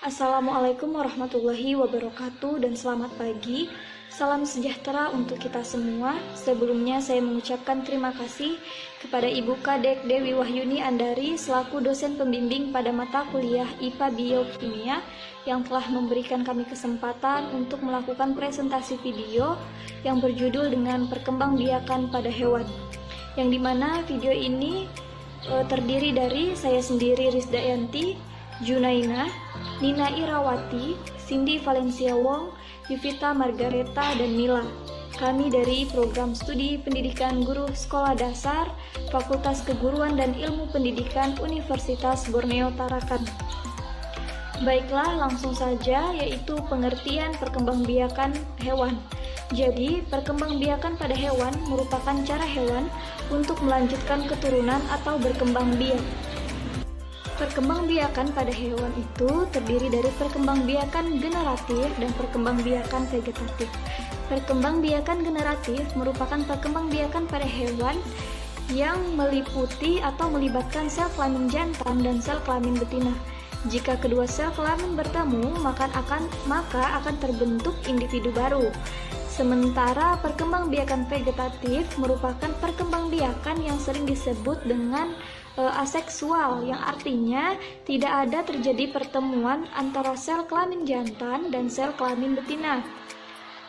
Assalamualaikum warahmatullahi wabarakatuh dan selamat pagi. Salam sejahtera untuk kita semua. Sebelumnya saya mengucapkan terima kasih kepada Ibu Kadek Dewi Wahyuni Andari selaku dosen pembimbing pada mata kuliah IPA Biokimia yang telah memberikan kami kesempatan untuk melakukan presentasi video yang berjudul dengan perkembangbiakan pada hewan. Yang dimana video ini terdiri dari saya sendiri Rizdayanti, Junaina, Nina Irawati, Cindy Valencia Wong, Yuvita Margareta, dan Mila. Kami dari Program Studi Pendidikan Guru Sekolah Dasar, Fakultas Keguruan dan Ilmu Pendidikan Universitas Borneo Tarakan. Baiklah, langsung saja, yaitu pengertian perkembangbiakan hewan. Jadi, perkembangbiakan pada hewan merupakan cara hewan untuk melanjutkan keturunan atau berkembang biak. Perkembangbiakan pada hewan itu terdiri dari perkembangbiakan generatif dan perkembangbiakan vegetatif. Perkembangbiakan generatif merupakan perkembangbiakan pada hewan yang meliputi atau melibatkan sel kelamin jantan dan sel kelamin betina. Jika kedua sel kelamin bertemu, maka akan terbentuk individu baru. Sementara perkembangbiakan vegetatif merupakan perkembangbiakan yang sering disebut dengan aseksual, yang artinya tidak ada terjadi pertemuan antara sel kelamin jantan dan sel kelamin betina.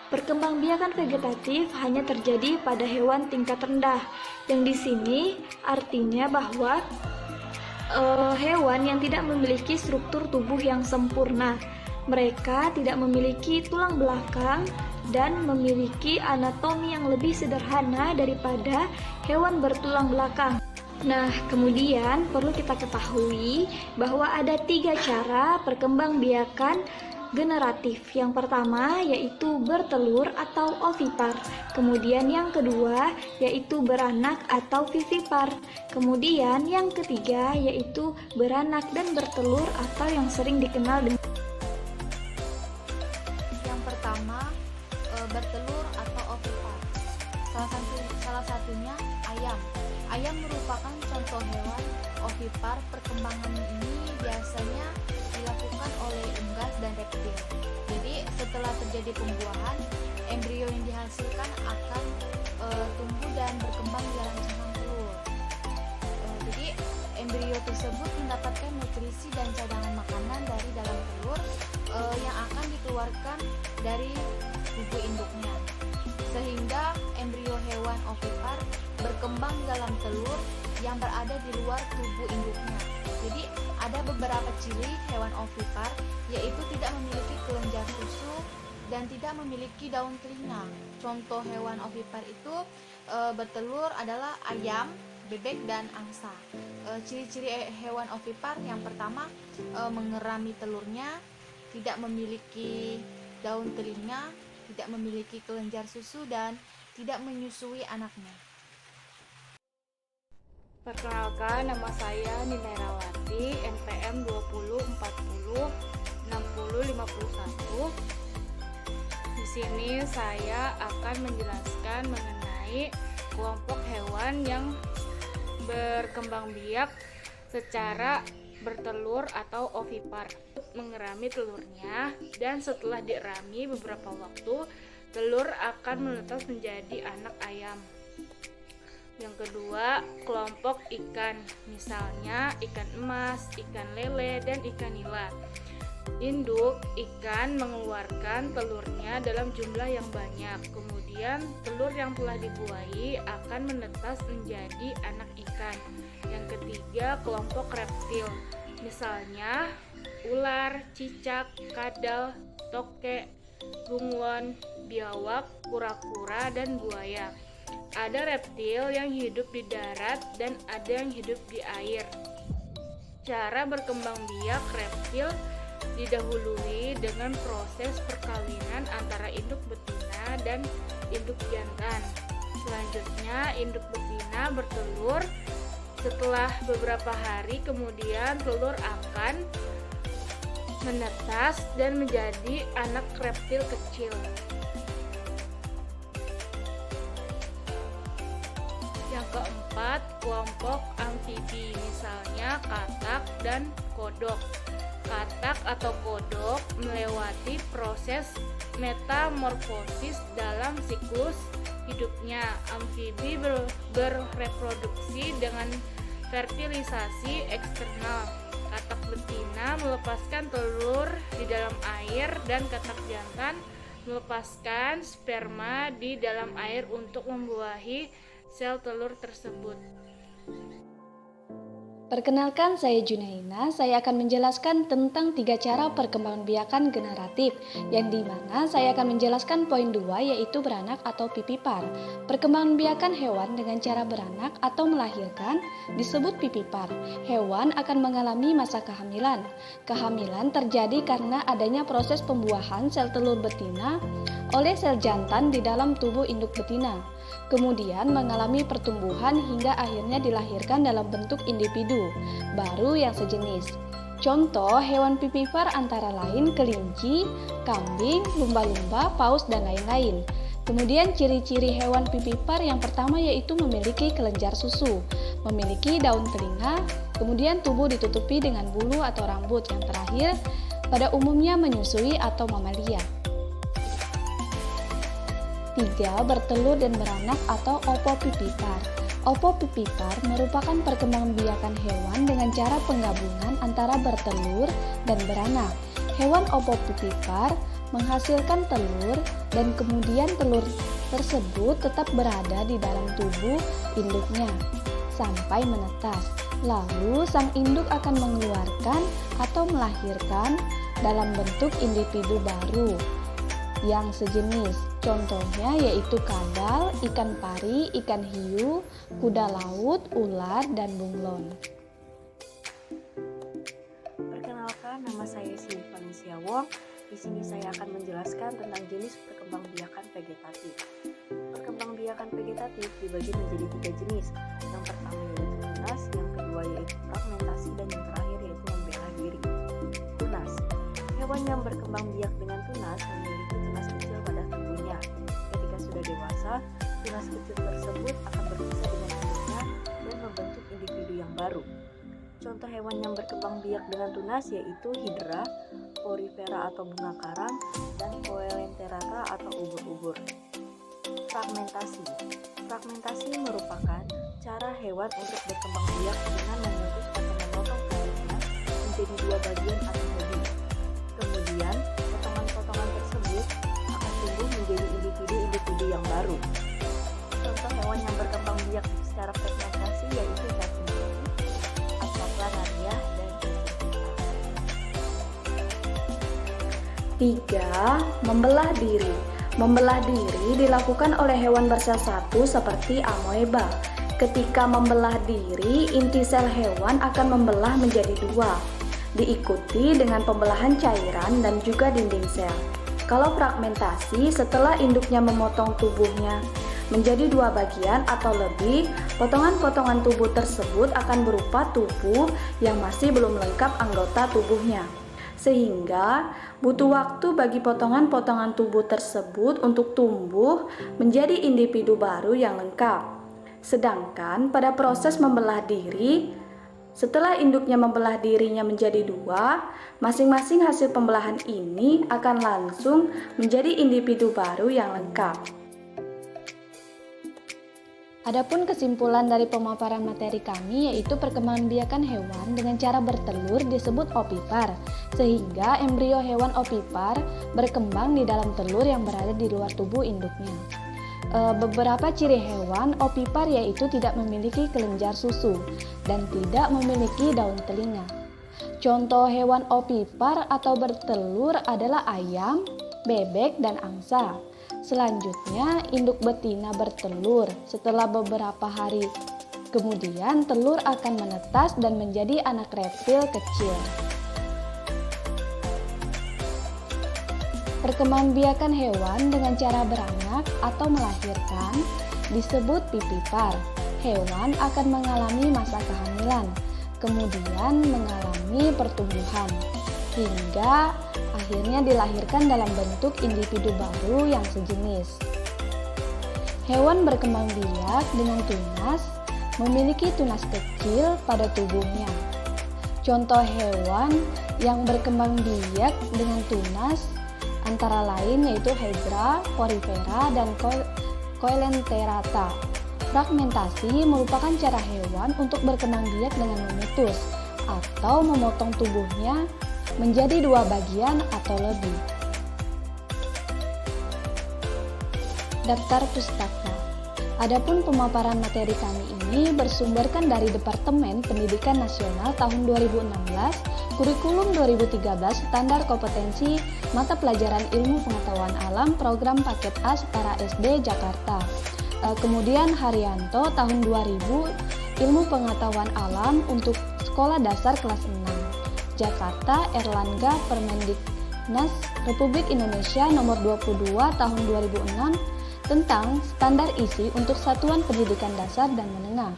Perkembangbiakan vegetatif hanya terjadi pada hewan tingkat rendah, yang di sini artinya bahwa hewan yang tidak memiliki struktur tubuh yang sempurna. Mereka tidak memiliki tulang belakang dan memiliki anatomi yang lebih sederhana daripada hewan bertulang belakang. Nah, kemudian perlu kita ketahui bahwa ada 3 cara perkembangbiakan generatif. Yang pertama yaitu bertelur atau ovipar. Kemudian yang kedua yaitu beranak atau vivipar. Kemudian yang ketiga yaitu beranak dan bertelur atau yang sering dikenal dengan yang pertama bertelur atau ovipar. Salah satunya ayam. Ayam merupakan contoh hewan ovipar. Perkembangan ini biasanya dilakukan oleh unggas dan reptil. Jadi setelah terjadi pembuahan, embrio yang dihasilkan akan tumbuh dan berkembang di dalam cangkang telur. Jadi embrio tersebut mendapatkan nutrisi dan cadangan makanan dari dalam telur yang akan dikeluarkan dari tubuh induknya, sehingga embrio hewan ovipar berkembang di dalam telur yang berada di luar tubuh induknya. Jadi ada beberapa ciri hewan ovipar, yaitu tidak memiliki kelenjar susu dan tidak memiliki daun telinga. Contoh hewan ovipar itu bertelur adalah ayam, bebek, dan angsa. Ciri-ciri hewan ovipar yang pertama mengerami telurnya, tidak memiliki daun telinga, tidak memiliki kelenjar susu, dan tidak menyusui anaknya. Perkenalkan, nama saya Nina Irawati, NPM 2040 6051. Di sini saya akan menjelaskan mengenai kelompok hewan yang berkembang biak secara bertelur atau ovipar. Mengerami telurnya, dan setelah dirami beberapa waktu, telur akan menetas menjadi anak ayam. Yang kedua, kelompok ikan, misalnya ikan emas, ikan lele, dan ikan nila. Induk ikan mengeluarkan telurnya dalam jumlah yang banyak. Kemudian telur yang telah dibuahi akan menetas menjadi anak ikan. Yang ketiga, kelompok reptil, misalnya ular, cicak, kadal, tokek, bunglon, biawak, kura-kura, dan buaya. Ada reptil yang hidup di darat dan ada yang hidup di air. Cara berkembang biak reptil didahului dengan proses perkawinan antara induk betina dan induk jantan. Selanjutnya, induk betina bertelur. Setelah beberapa hari kemudian, telur akan menetas dan menjadi anak reptil kecil. Yang keempat, kelompok amfibi, misalnya katak dan kodok. katak atau kodok melewati proses metamorfosis dalam siklus hidupnya. Amfibi berreproduksi dengan fertilisasi eksternal. Katak betina melepaskan telur di dalam air dan katak jantan melepaskan sperma di dalam air untuk membuahi sel telur tersebut. Perkenalkan, saya Junaina. Saya akan menjelaskan tentang 3 cara perkembangbiakan generatif, yang dimana saya akan menjelaskan poin 2, yaitu beranak atau pipipar. Perkembangbiakan hewan dengan cara beranak atau melahirkan disebut pipipar. Hewan akan mengalami masa kehamilan. Kehamilan terjadi karena adanya proses pembuahan sel telur betina oleh sel jantan di dalam tubuh induk betina. Kemudian mengalami pertumbuhan hingga akhirnya dilahirkan dalam bentuk individu baru yang sejenis. Contoh hewan pipipar antara lain kelinci, kambing, lumba-lumba, paus, dan lain-lain. Kemudian ciri-ciri hewan pipipar yang pertama yaitu memiliki kelenjar susu, memiliki daun telinga, kemudian tubuh ditutupi dengan bulu atau rambut. Yang terakhir, pada umumnya menyusui atau mamalia. 3. Bertelur dan beranak atau opopipipar. Opopipipar merupakan perkembangbiakan hewan dengan cara penggabungan antara bertelur dan beranak. Hewan opopipipar menghasilkan telur dan kemudian telur tersebut tetap berada di dalam tubuh induknya sampai menetas. Lalu sang induk akan mengeluarkan atau melahirkan dalam bentuk individu baru yang sejenis. Contohnya yaitu kadal, ikan pari, ikan hiu, kuda laut, ular, dan bunglon. Perkenalkan, nama saya Silvania Wong. Di sini saya akan menjelaskan tentang jenis perkembangbiakan vegetatif. Perkembangbiakan vegetatif dibagi menjadi 3 jenis. Yang pertama yaitu tunas, yang kedua yaitu fragmentasi, dan yang terakhir yaitu membela diri. Tunas. Hewan yang berkembang biak dengan tunas memiliki tunas kecil pada tubuhnya. Ketika sudah dewasa, tunas kecil tersebut akan berpisah dengan induknya dan membentuk individu yang baru. Contoh hewan yang berkembang biak dengan tunas yaitu hidra, porifera atau bunga karang, dan coelenterata atau ubur-ubur. Fragmentasi. Fragmentasi merupakan cara hewan untuk berkembang biak dengan memutus atau memotong tubuhnya menjadi 2 bagian atau lebih. Kemudian, potongan-potongan tersebut akan tumbuh menjadi individu-individu yang baru. Contoh hewan yang berkembang biak secara fragmentasi yaitu cacing putih, Asaplanaria, dan cacing pita. 3. Membelah diri. Membelah diri dilakukan oleh hewan bersel satu seperti amoeba. Ketika membelah diri, inti sel hewan akan membelah menjadi 2. Diikuti dengan pembelahan cairan dan juga dinding sel. Kalau fragmentasi, setelah induknya memotong tubuhnya menjadi 2 bagian atau lebih, potongan-potongan tubuh tersebut akan berupa tubuh yang masih belum lengkap anggota tubuhnya. Sehingga butuh waktu bagi potongan-potongan tubuh tersebut untuk tumbuh menjadi individu baru yang lengkap. Sedangkan pada proses membelah diri, setelah induknya membelah dirinya menjadi 2, masing-masing hasil pembelahan ini akan langsung menjadi individu baru yang lengkap. Adapun kesimpulan dari pemaparan materi kami yaitu perkembangbiakan hewan dengan cara bertelur disebut opipar, sehingga embrio hewan opipar berkembang di dalam telur yang berada di luar tubuh induknya. Beberapa ciri hewan opipar yaitu tidak memiliki kelenjar susu dan tidak memiliki daun telinga. Contoh hewan opipar atau bertelur adalah ayam, bebek, dan angsa. Selanjutnya, induk betina bertelur. Setelah beberapa hari kemudian, telur akan menetas dan menjadi anak reptil kecil. Perkembangbiakan hewan dengan cara beranak atau melahirkan disebut pipipar. Hewan akan mengalami masa kehamilan, kemudian mengalami pertumbuhan, hingga akhirnya dilahirkan dalam bentuk individu baru yang sejenis. Hewan berkembang biak dengan tunas memiliki tunas kecil pada tubuhnya. Contoh hewan yang berkembang biak dengan tunas antara lain yaitu Hydra, Porifera, dan Coelenterata. Fragmentasi merupakan cara hewan untuk berkembang biak dengan memutus atau memotong tubuhnya menjadi dua bagian atau lebih. Daftar pustaka. Adapun pemaparan materi kami ini bersumberkan dari Departemen Pendidikan Nasional tahun 2016, Kurikulum 2013, Standar Kompetensi Mata Pelajaran Ilmu Pengetahuan Alam, Program Paket A Setara SD Jakarta. Kemudian Haryanto tahun 2000, Ilmu Pengetahuan Alam untuk Sekolah Dasar kelas 6. Jakarta, Erlangga, Permendiknas Republik Indonesia nomor 22 tahun 2006 tentang standar isi untuk satuan pendidikan dasar dan menengah.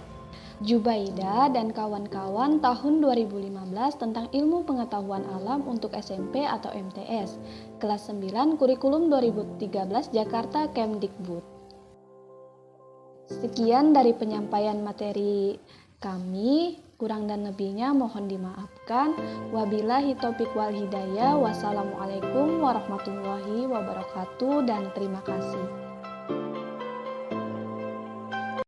Jubaida dan kawan-kawan tahun 2015 tentang ilmu pengetahuan alam untuk SMP atau MTS, kelas 9 Kurikulum 2013 Jakarta Kemdikbud. Sekian dari penyampaian materi kami, kurang dan lebihnya mohon dimaafkan. Wabillahi taufiq wal hidayah. Wassalamualaikum warahmatullahi wabarakatuh dan terima kasih.